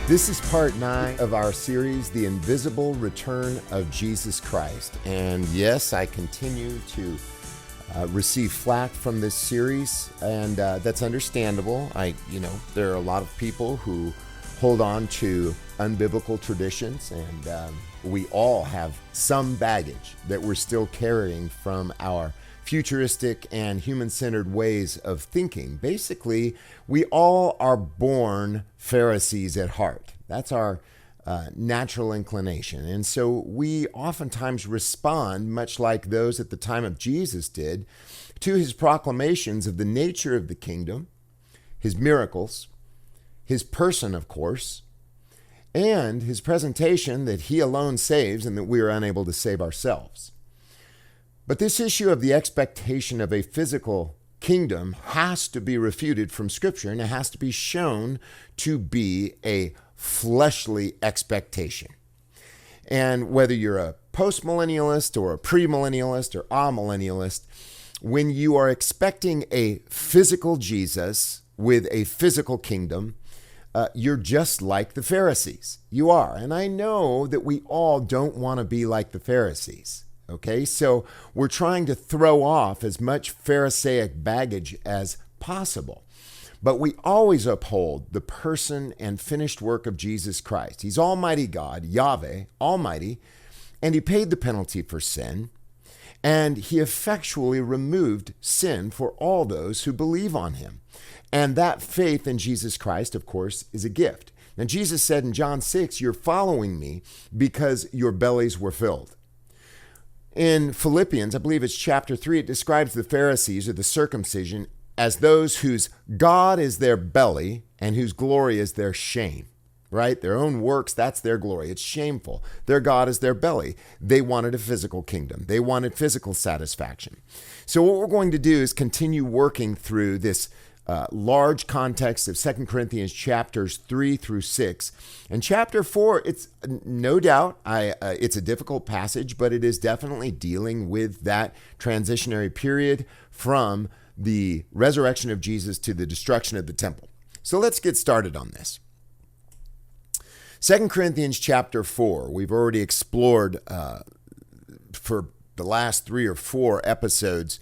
This is part 9 of our series, The Invisible Return of Jesus Christ. And yes, I continue to receive flack from this series, and that's understandable. There are a lot of people who hold on to unbiblical traditions, and we all have some baggage that we're still carrying from our futuristic and human-centered ways of thinking. Basically, we all are born Pharisees at heart. That's our natural inclination. And so we oftentimes respond, much like those at the time of Jesus did, to his proclamations of the nature of the kingdom, his miracles, his person, of course, and his presentation that he alone saves and that we are unable to save ourselves. But this issue of the expectation of a physical kingdom has to be refuted from Scripture, and it has to be shown to be a fleshly expectation. And whether you're a postmillennialist or a premillennialist or amillennialist, when you are expecting a physical Jesus with a physical kingdom, you're just like the Pharisees. You are. And I know that we all don't want to be like the Pharisees. Okay, so we're trying to throw off as much Pharisaic baggage as possible. But we always uphold the person and finished work of Jesus Christ. He's Almighty God, Yahweh, Almighty, and he paid the penalty for sin, and he effectually removed sin for all those who believe on him. And that faith in Jesus Christ, of course, is a gift. Now, Jesus said in John 6, "You're following me because your bellies were filled." In Philippians, I believe it's chapter 3, it describes the Pharisees or the circumcision as those whose God is their belly and whose glory is their shame, right? Their own works, that's their glory. It's shameful. Their God is their belly. They wanted a physical kingdom. They wanted physical satisfaction. So what we're going to do is continue working through this large context of 2 Corinthians chapters 3 through 6. And chapter 4, it's no doubt, it's a difficult passage, but it is definitely dealing with that transitionary period from the resurrection of Jesus to the destruction of the temple. So let's get started on this. 2 Corinthians chapter 4, we've already explored for the last 3 or 4 episodes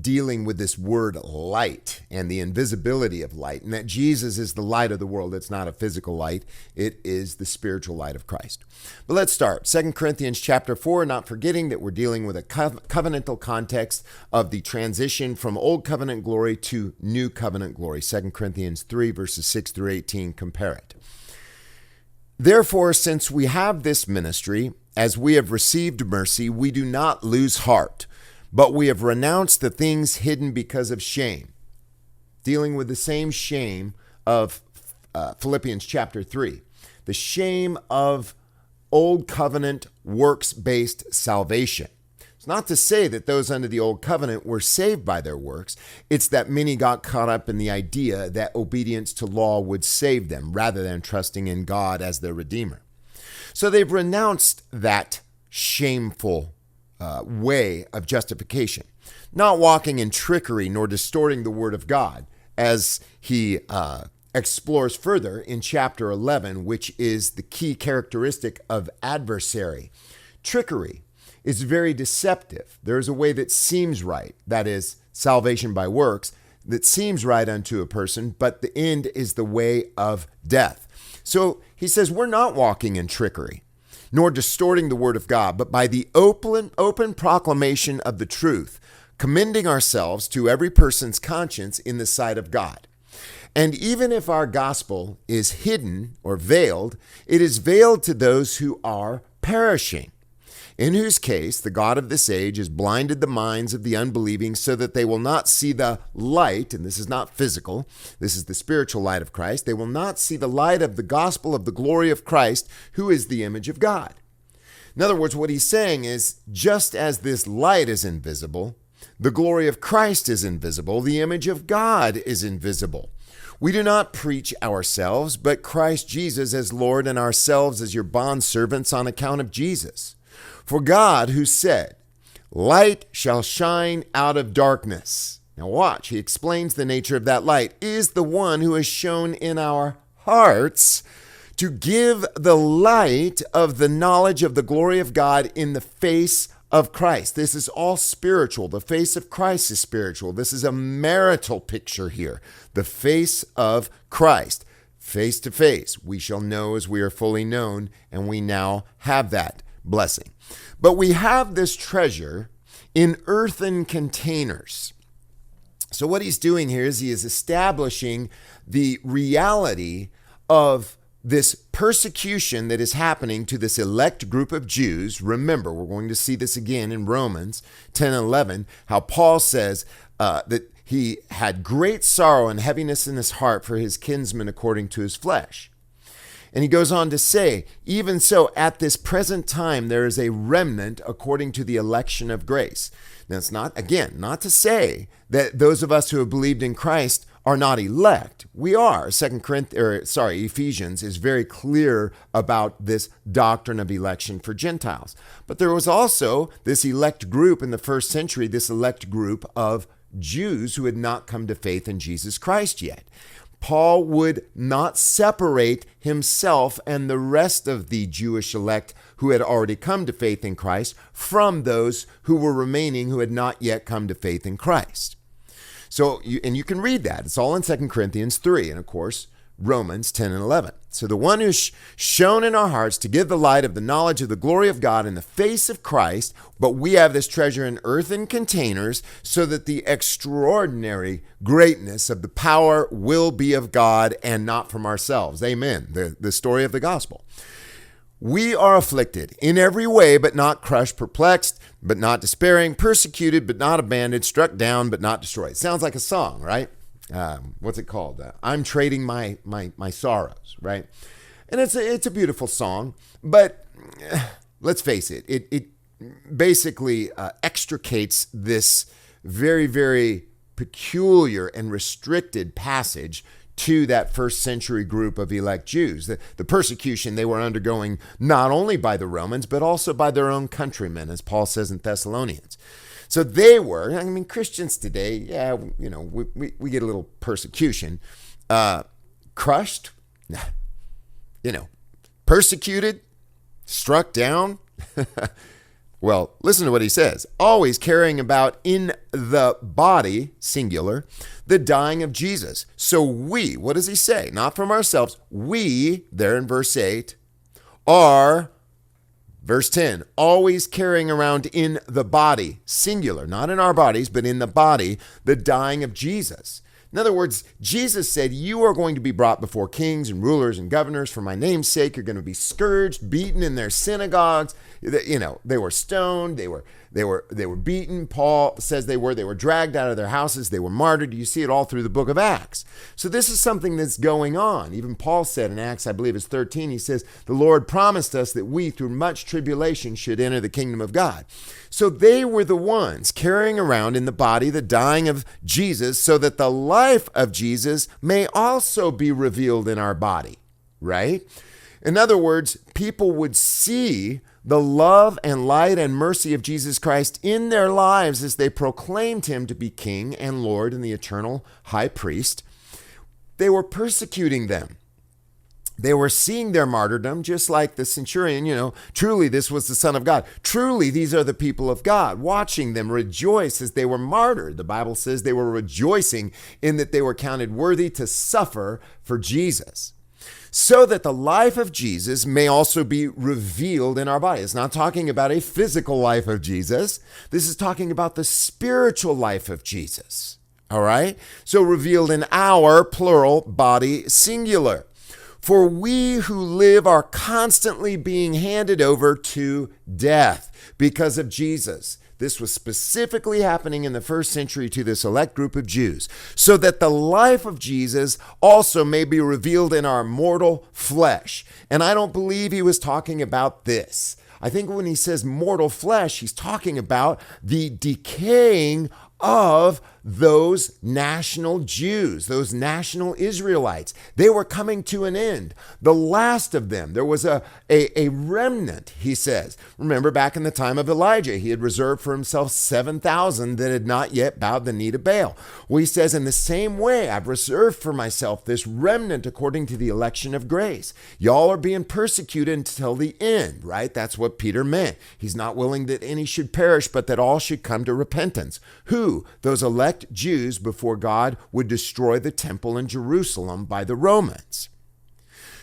dealing with this word light and the invisibility of light, and that Jesus is the light of the world. It's not a physical light. It is the spiritual light of Christ. But let's start. 2 Corinthians chapter 4, not forgetting that we're dealing with a covenantal context of the transition from old covenant glory to new covenant glory. 2 Corinthians 3, verses 6 through 18, compare it. "Therefore, since we have this ministry, as we have received mercy, we do not lose heart, but we have renounced the things hidden because of shame." Dealing with the same shame of Philippians chapter 3. The shame of old covenant works-based salvation. It's not to say that those under the old covenant were saved by their works. It's that many got caught up in the idea that obedience to law would save them rather than trusting in God as their Redeemer. So they've renounced that shameful way of justification, not walking in trickery nor distorting the word of God, as he explores further in chapter 11, which is the key characteristic of adversary. Trickery is very deceptive. There is a way that seems right, that is salvation by works, that seems right unto a person, but the end is the way of death. So he says, we're not walking in trickery, nor distorting the word of God, but by the open proclamation of the truth, commending ourselves to every person's conscience in the sight of God. And even if our gospel is hidden or veiled, it is veiled to those who are perishing, in whose case the God of this age has blinded the minds of the unbelieving so that they will not see the light, and this is not physical, this is the spiritual light of Christ. They will not see the light of the gospel of the glory of Christ, who is the image of God. In other words, what he's saying is, just as this light is invisible, the glory of Christ is invisible, the image of God is invisible. We do not preach ourselves, but Christ Jesus as Lord, and ourselves as your bondservants on account of Jesus. For God, who said, "Light shall shine out of darkness." Now watch, he explains the nature of that light, is the one who has shone in our hearts to give the light of the knowledge of the glory of God in the face of Christ. This is all spiritual. The face of Christ is spiritual. This is a marital picture here. The face of Christ, face to face. We shall know as we are fully known, and we now have that blessing. But we have this treasure in earthen containers. So what he's doing here is he is establishing the reality of this persecution that is happening to this elect group of Jews. Remember, we're going to see this again in Romans 10 and 11, how Paul says that he had great sorrow and heaviness in his heart for his kinsmen according to his flesh. And he goes on to say, even so, at this present time, there is a remnant according to the election of grace. Now, it's not, again, not to say that those of us who have believed in Christ are not elect. We are. Ephesians is very clear about this doctrine of election for Gentiles. But there was also this elect group in the first century, this elect group of Jews who had not come to faith in Jesus Christ yet. Paul would not separate himself and the rest of the Jewish elect who had already come to faith in Christ from those who were remaining who had not yet come to faith in Christ. So, you can read that. It's all in 2 Corinthians 3 and, of course, Romans 10 and 11. So the one who's shown in our hearts to give the light of the knowledge of the glory of God in the face of Christ, but we have this treasure in earthen containers so that the extraordinary greatness of the power will be of God and not from ourselves. Amen. The story of the gospel. We are afflicted in every way, but not crushed, perplexed, but not despairing, persecuted, but not abandoned, struck down, but not destroyed. Sounds like a song, right? What's it called? I'm trading my sorrows, right? And it's a beautiful song, but let's face it, it basically extricates this very, very peculiar and restricted passage to that first century group of elect Jews. The persecution they were undergoing not only by the Romans, but also by their own countrymen, as Paul says in Thessalonians. So they were, Christians today, we get a little persecution. Crushed, persecuted, struck down. Well, listen to what he says. Always carrying about in the body, singular, the dying of Jesus. So we, what does he say? Not from ourselves. We, there in verse 8, are, verse 10, always carrying around in the body, singular, not in our bodies, but in the body, the dying of Jesus. In other words, Jesus said, you are going to be brought before kings and rulers and governors for my name's sake. You're going to be scourged, beaten in their synagogues. They were stoned. They were beaten. Paul says they were dragged out of their houses. They were martyred. You see it all through the book of Acts. So this is something that's going on. Even Paul said in Acts, I believe it's 13, he says, the Lord promised us that we through much tribulation should enter the kingdom of God. So they were the ones carrying around in the body the dying of Jesus so that the life of Jesus may also be revealed in our body, right? In other words, people would see the love and light and mercy of Jesus Christ in their lives as they proclaimed him to be King and Lord and the eternal high priest. They were persecuting them. They were seeing their martyrdom, just like the centurion, truly this was the Son of God. Truly these are the people of God, watching them rejoice as they were martyred. The Bible says they were rejoicing in that they were counted worthy to suffer for Jesus, so that the life of Jesus may also be revealed in our body. It's not talking about a physical life of Jesus. This is talking about the spiritual life of Jesus, all right? So revealed in our, plural, body, singular. For we who live are constantly being handed over to death because of Jesus. This was specifically happening in the first century to this elect group of Jews, so that the life of Jesus also may be revealed in our mortal flesh. And I don't believe he was talking about this. I think when he says mortal flesh, he's talking about the decaying of those national Jews, those national Israelites. They were coming to an end. The last of them, there was a remnant, he says. Remember back in the time of Elijah, he had reserved for himself 7,000 that had not yet bowed the knee to Baal. Well, he says, in the same way, I've reserved for myself this remnant according to the election of grace. Y'all are being persecuted until the end, right? That's what Peter meant. He's not willing that any should perish, but that all should come to repentance. Who? Those elect Jews before God would destroy the temple in Jerusalem by the Romans.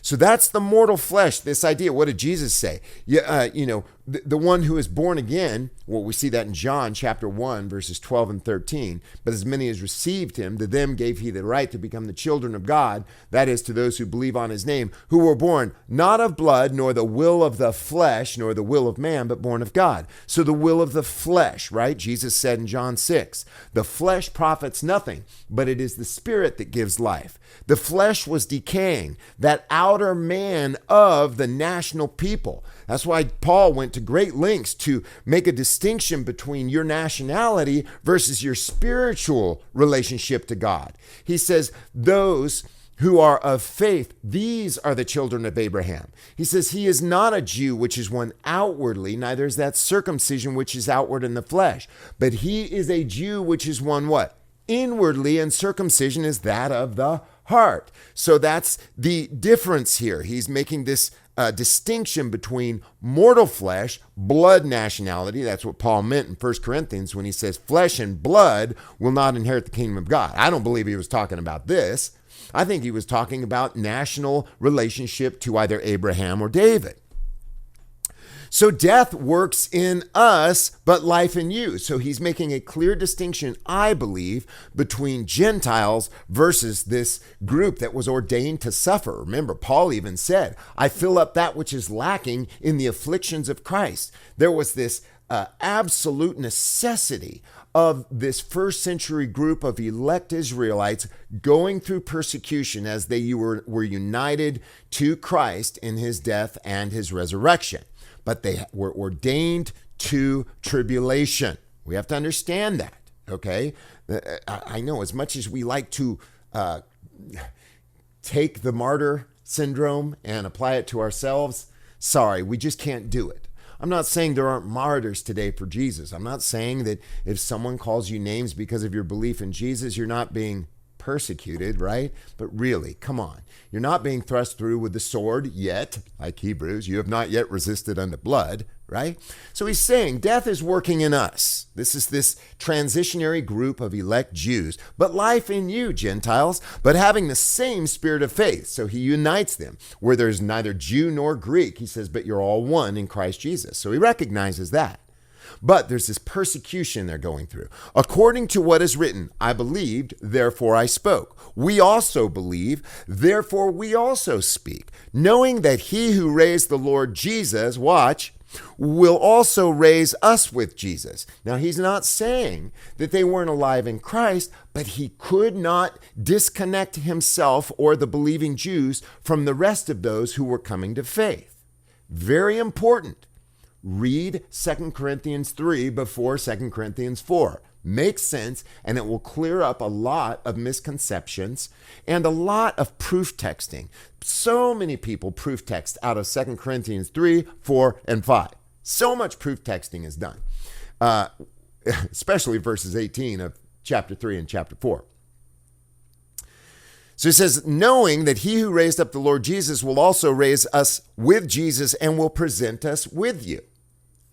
So that's the mortal flesh, this idea. What did Jesus say? The one who is born again, well, we see that in John chapter 1, verses 12 and 13. But as many as received him, to them gave he the right to become the children of God, that is, to those who believe on his name, who were born not of blood, nor the will of the flesh, nor the will of man, but born of God. So the will of the flesh, right? Jesus said in John 6, the flesh profits nothing, but it is the spirit that gives life. The flesh was decaying, that outer man of the national people. That's why Paul went to great lengths to make a distinction between your nationality versus your spiritual relationship to God. He says, those who are of faith, these are the children of Abraham. He says, he is not a Jew, which is one outwardly, neither is that circumcision, which is outward in the flesh. But he is a Jew, which is one what? Inwardly, and circumcision is that of the heart. So that's the difference here. He's making this distinction between mortal flesh, blood nationality. That's what Paul meant in 1 Corinthians when he says flesh and blood will not inherit the kingdom of God. I don't believe he was talking about this. I think he was talking about national relationship to either Abraham or David. So death works in us, but life in you. So he's making a clear distinction, I believe, between Gentiles versus this group that was ordained to suffer. Remember, Paul even said, I fill up that which is lacking in the afflictions of Christ. There was this absolute necessity of this first century group of elect Israelites going through persecution as they were united to Christ in his death and his resurrection. But they were ordained to tribulation. We have to understand that, okay? I know as much as we like to take the martyr syndrome and apply it to ourselves, sorry, we just can't do it. I'm not saying there aren't martyrs today for Jesus. I'm not saying that if someone calls you names because of your belief in Jesus, you're not being persecuted, right? But really, come on. You're not being thrust through with the sword yet, like Hebrews. You have not yet resisted unto blood, right? So he's saying death is working in us. This is this transitionary group of elect Jews, but life in you, Gentiles, but having the same spirit of faith. So he unites them where there's neither Jew nor Greek. He says, but you're all one in Christ Jesus. So he recognizes that. But there's this persecution they're going through. According to what is written, I believed, therefore I spoke. We also believe, therefore we also speak, knowing that he who raised the Lord Jesus, watch, will also raise us with Jesus. Now, he's not saying that they weren't alive in Christ, but he could not disconnect himself or the believing Jews from the rest of those who were coming to faith. Very important. Read 2 Corinthians 3 before 2 Corinthians 4. Makes sense, and it will clear up a lot of misconceptions and a lot of proof texting. So many people proof text out of 2 Corinthians 3, 4, and 5. So much proof texting is done, especially verses 18 of chapter 3 and chapter 4. So he says, knowing that he who raised up the Lord Jesus will also raise us with Jesus and will present us with you.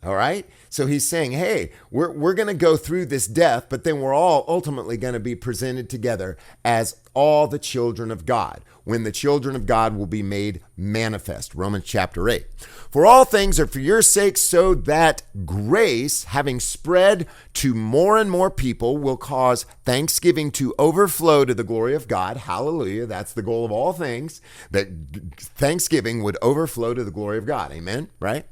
All right. So he's saying, hey, we're going to go through this death, but then we're all ultimately going to be presented together as all the children of God, when the children of God will be made manifest. Romans chapter 8. For all things are for your sake, so that grace, having spread to more and more people, will cause thanksgiving to overflow to the glory of God. Hallelujah. That's the goal of all things, that thanksgiving would overflow to the glory of God. Amen. Right?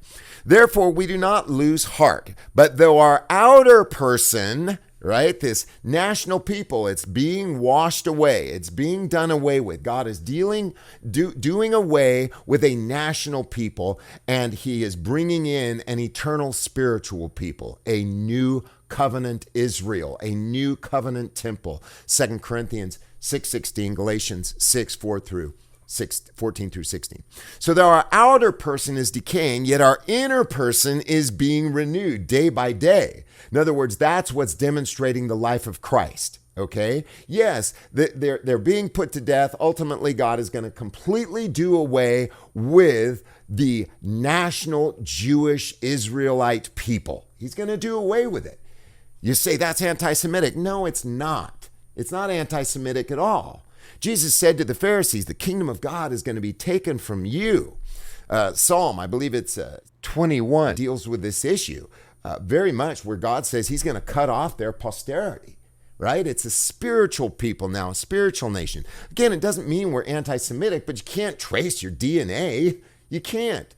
Therefore, we do not lose heart, but though our outer person, right, this national people, it's being washed away. It's being done away with. God is doing away with a national people, and he is bringing in an eternal spiritual people, a new covenant Israel, a new covenant temple. 2 Corinthians 6:16, Galatians 14 through 16. So that our outer person is decaying, yet our inner person is being renewed day by day. In other words, that's what's demonstrating the life of Christ. Okay? Yes, they're being put to death. Ultimately, God is going to completely do away with the national Jewish Israelite people. He's going to do away with it. You say that's anti-Semitic. No, it's not. It's not anti-Semitic at all. Jesus said to the Pharisees, the kingdom of God is going to be taken from you. Psalm, I believe it's 21, deals with this issue very much, where God says he's going to cut off their posterity, right? It's a spiritual people now, a spiritual nation. Again, it doesn't mean we're anti-Semitic, but you can't trace your DNA. You can't.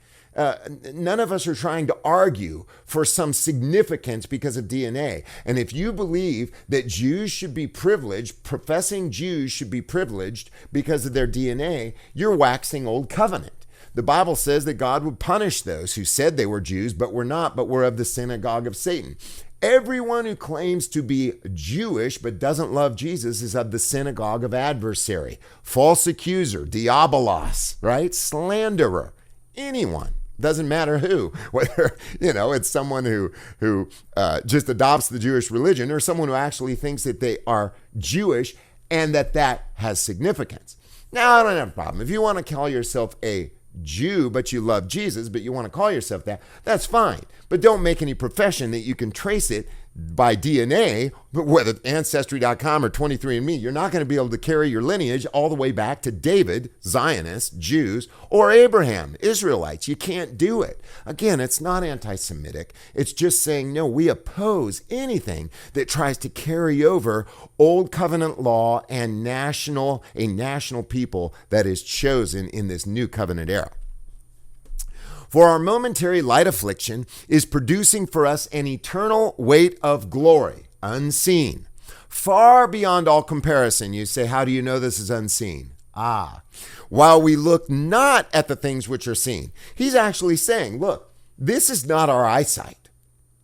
None of us are trying to argue for some significance because of DNA. And if you believe that Jews should be privileged, professing Jews should be privileged because of their DNA, you're waxing old covenant. The Bible says that God would punish those who said they were Jews, but were not, but were of the synagogue of Satan. Everyone who claims to be Jewish but doesn't love Jesus is of the synagogue of adversary, false accuser, diabolos, right? Slanderer, anyone. Doesn't matter who, whether, it's someone who just adopts the Jewish religion or someone who actually thinks that they are Jewish and that has significance. Now, I don't have a problem. If you want to call yourself a Jew, but you love Jesus, but you want to call yourself that, that's fine. But don't make any profession that you can trace it by DNA, but whether Ancestry.com or 23andMe, you're not going to be able to carry your lineage all the way back to David, Zionists, Jews, or Abraham, Israelites. You can't do it. Again, it's not anti-Semitic. It's just saying, no, we oppose anything that tries to carry over old covenant law and a national people that is chosen in this new covenant era. For our momentary light affliction is producing for us an eternal weight of glory, unseen, far beyond all comparison. You say, how do you know this is unseen? While we look not at the things which are seen. He's actually saying, look, this is not our eyesight,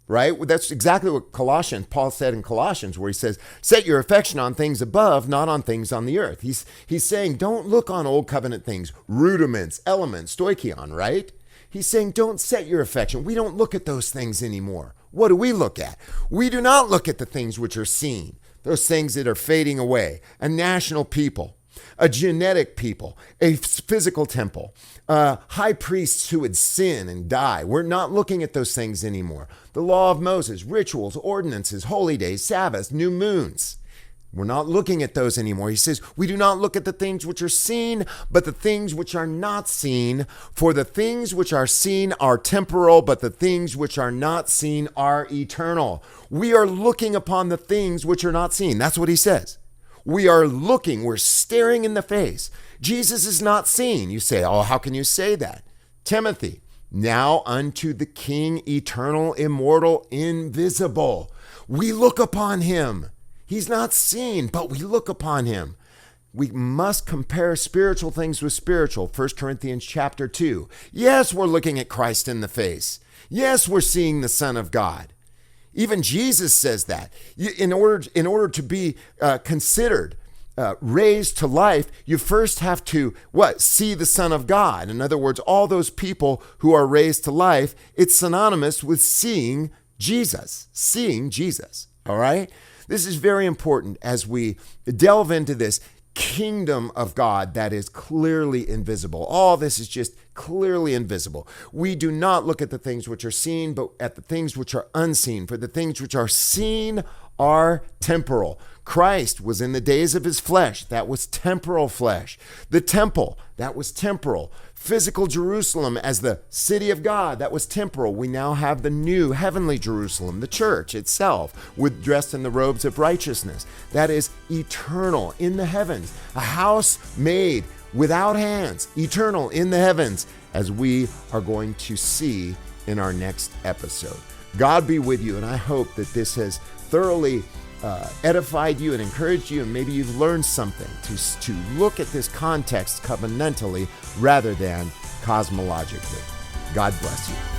right? That's exactly what Paul said in Colossians, where he says, set your affection on things above, not on things on the earth. He's saying, don't look on old covenant things, rudiments, elements, stoichion, right? He's saying, don't set your affection. We don't look at those things anymore. What do we look at? We do not look at the things which are seen, those things that are fading away. A national people, a genetic people, a physical temple, high priests who would sin and die. We're not looking at those things anymore. The law of Moses, rituals, ordinances, holy days, Sabbaths, new moons. We're not looking at those anymore. He says, we do not look at the things which are seen, but the things which are not seen. For the things which are seen are temporal, but the things which are not seen are eternal. We are looking upon the things which are not seen. That's what he says. We are looking, we're staring in the face. Jesus is not seen. You say, oh, how can you say that? Timothy, now unto the King, eternal, immortal, invisible. We look upon him. He's not seen, but we look upon him. We must compare spiritual things with spiritual. 1 Corinthians chapter 2. Yes, we're looking at Christ in the face. Yes, we're seeing the Son of God. Even Jesus says that. In order to be considered raised to life, you first have to, see the Son of God. In other words, all those people who are raised to life, it's synonymous with seeing Jesus. Seeing Jesus, all right? This is very important as we delve into this kingdom of God that is clearly invisible. All this is just clearly invisible. We do not look at the things which are seen, but at the things which are unseen. For the things which are seen are temporal. Christ was in the days of his flesh. That was temporal flesh. The temple, that was temporal. Physical Jerusalem as the city of God, that was temporal. We now have the new heavenly Jerusalem, the church itself, dressed in the robes of righteousness. That is eternal in the heavens, a house made without hands, eternal in the heavens, as we are going to see in our next episode. God be with you, and I hope that this has thoroughly edified you and encouraged you, and maybe you've learned something to look at this context covenantally rather than cosmologically. God bless you.